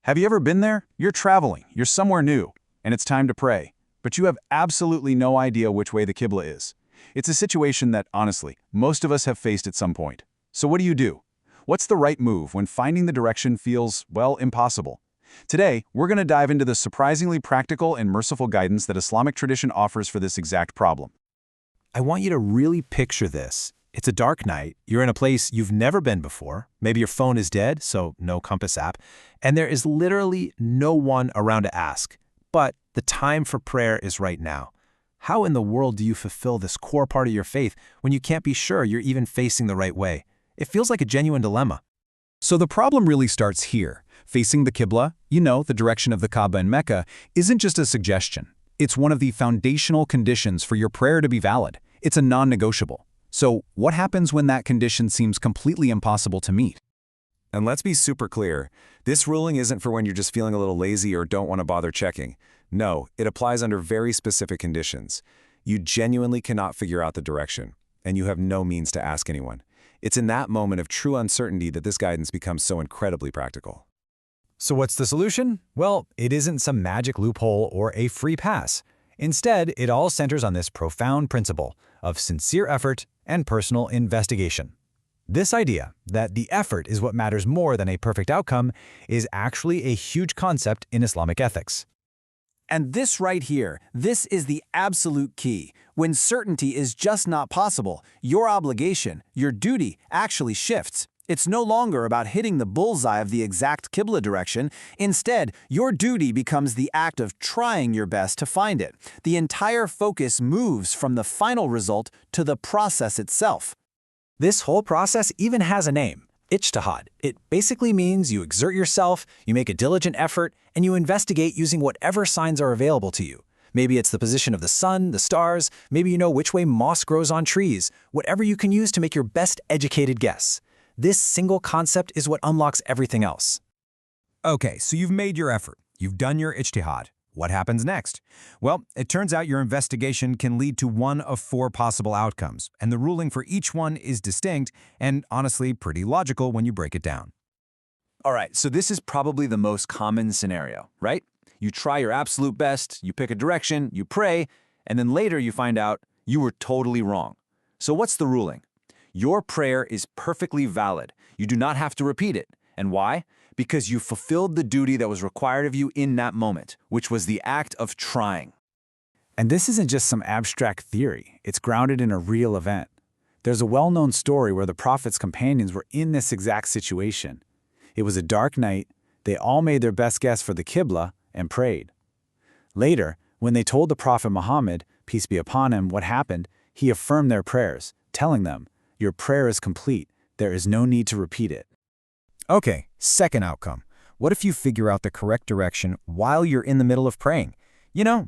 Have you ever been there? You're traveling, you're somewhere new, and it's time to pray, but you have absolutely no idea which way the Qibla is. It's a situation that, honestly, most of us have faced at some point. So what do? What's the right move when finding the direction feels, well, impossible? Today, we're going to dive into the surprisingly practical and merciful guidance that Islamic tradition offers for this exact problem. I want you to really picture this. It's a dark night, you're in a place you've never been before, maybe your phone is dead, so no compass app, and there is literally no one around to ask. But the time for prayer is right now. How in the world do you fulfill this core part of your faith when you can't be sure you're even facing the right way? It feels like a genuine dilemma. So the problem really starts here. Facing the Qibla, the direction of the Kaaba in Mecca, isn't just a suggestion. It's one of the foundational conditions for your prayer to be valid. It's a non-negotiable. So what happens when that condition seems completely impossible to meet? And let's be super clear, this ruling isn't for when you're just feeling a little lazy or don't want to bother checking. No, it applies under very specific conditions. You genuinely cannot figure out the direction, and you have no means to ask anyone. It's in that moment of true uncertainty that this guidance becomes so incredibly practical. So what's the solution? Well, it isn't some magic loophole or a free pass. Instead, it all centers on this profound principle of sincere effort and personal investigation. This idea that the effort is what matters more than a perfect outcome is actually a huge concept in Islamic ethics. And this right here, this is the absolute key. When certainty is just not possible, your obligation, your duty, actually shifts. It's no longer about hitting the bullseye of the exact Qibla direction. Instead, your duty becomes the act of trying your best to find it. The entire focus moves from the final result to the process itself. This whole process even has a name, ijtihad. It basically means you exert yourself, you make a diligent effort, and you investigate using whatever signs are available to you. Maybe it's the position of the sun, the stars, maybe you know which way moss grows on trees, whatever you can use to make your best educated guess. This single concept is what unlocks everything else. Okay, so you've made your effort. You've done your ijtihad. What happens next? Well, it turns out your investigation can lead to one of 4 possible outcomes, and the ruling for each one is distinct and honestly pretty logical when you break it down. All right, so this is probably the most common scenario, right? You try your absolute best, you pick a direction, you pray, and then later you find out you were totally wrong. So what's the ruling? Your prayer is perfectly valid. You do not have to repeat it. And why? Because you fulfilled the duty that was required of you in that moment, which was the act of trying. And this isn't just some abstract theory. It's grounded in a real event. There's a well-known story where the Prophet's companions were in this exact situation. It was a dark night. They all made their best guess for the Qibla and prayed. Later, when they told the Prophet Muhammad, peace be upon him, what happened, he affirmed their prayers, telling them, "Your prayer is complete. There is no need to repeat it." Okay, second outcome. What if you figure out the correct direction while you're in the middle of praying?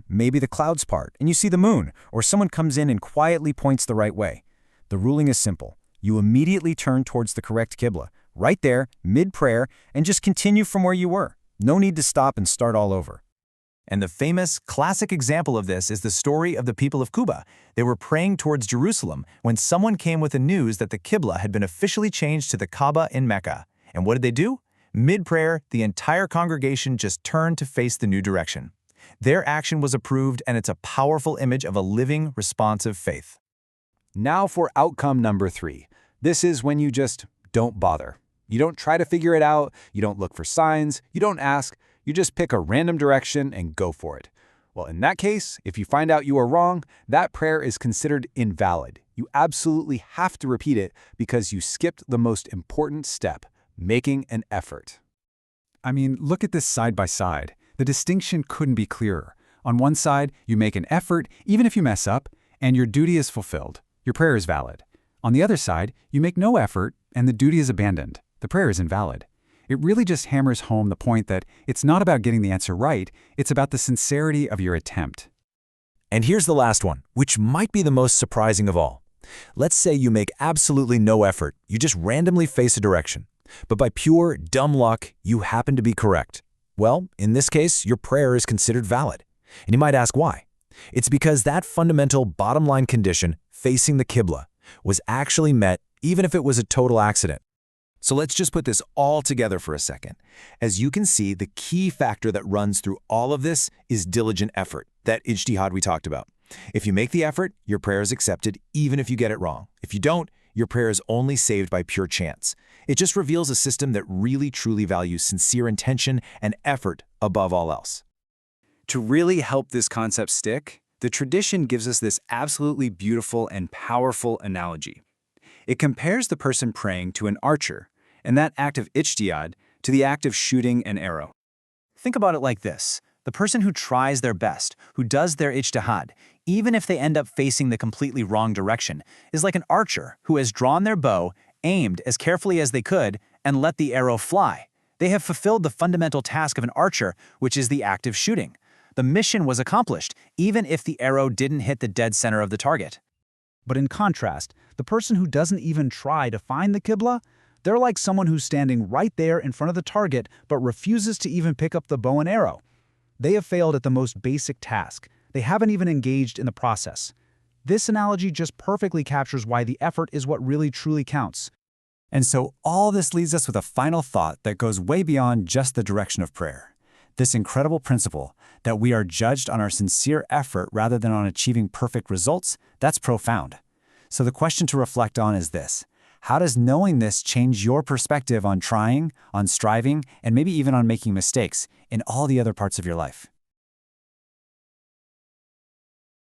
Maybe the clouds part and you see the moon, or someone comes in and quietly points the right way. The ruling is simple. You immediately turn towards the correct Qibla, right there, mid-prayer, and just continue from where you were. No need to stop and start all over. And the famous, classic example of this is the story of the people of Kuba. They were praying towards Jerusalem when someone came with the news that the Qibla had been officially changed to the Kaaba in Mecca. And what did they do? Mid-prayer, the entire congregation just turned to face the new direction. Their action was approved, and it's a powerful image of a living, responsive faith. Now for outcome number 3. This is when you just don't bother. You don't try to figure it out, you don't look for signs, you don't ask, you just pick a random direction and go for it. Well, in that case, if you find out you are wrong, that prayer is considered invalid. You absolutely have to repeat it because you skipped the most important step, making an effort. I mean, look at this side by side. The distinction couldn't be clearer. On one side, you make an effort, even if you mess up, and your duty is fulfilled. Your prayer is valid. On the other side, you make no effort, and the duty is abandoned. The prayer is invalid. It really just hammers home the point that it's not about getting the answer right, it's about the sincerity of your attempt. And here's the last one, which might be the most surprising of all. Let's say you make absolutely no effort, you just randomly face a direction. But by pure, dumb luck, you happen to be correct. Well, in this case, your prayer is considered valid. And you might ask why. It's because that fundamental bottom-line condition, facing the Qibla, was actually met even if it was a total accident. So let's just put this all together for a second. As you can see, the key factor that runs through all of this is diligent effort, that ijtihad we talked about. If you make the effort, your prayer is accepted even if you get it wrong. If you don't, your prayer is only saved by pure chance. It just reveals a system that really truly values sincere intention and effort above all else. To really help this concept stick, the tradition gives us this absolutely beautiful and powerful analogy. It compares the person praying to an archer, and that act of ijtihad to the act of shooting an arrow. Think about it like this. The person who tries their best, who does their ijtihad, even if they end up facing the completely wrong direction, is like an archer who has drawn their bow, aimed as carefully as they could, and let the arrow fly. They have fulfilled the fundamental task of an archer, which is the act of shooting. The mission was accomplished, even if the arrow didn't hit the dead center of the target. But in contrast, the person who doesn't even try to find the Qibla, they're like someone who's standing right there in front of the target but refuses to even pick up the bow and arrow. They have failed at the most basic task. They haven't even engaged in the process. This analogy just perfectly captures why the effort is what really truly counts. And so all this leaves us with a final thought that goes way beyond just the direction of prayer. This incredible principle that we are judged on our sincere effort rather than on achieving perfect results, that's profound. So the question to reflect on is this: how does knowing this change your perspective on trying, on striving, and maybe even on making mistakes in all the other parts of your life?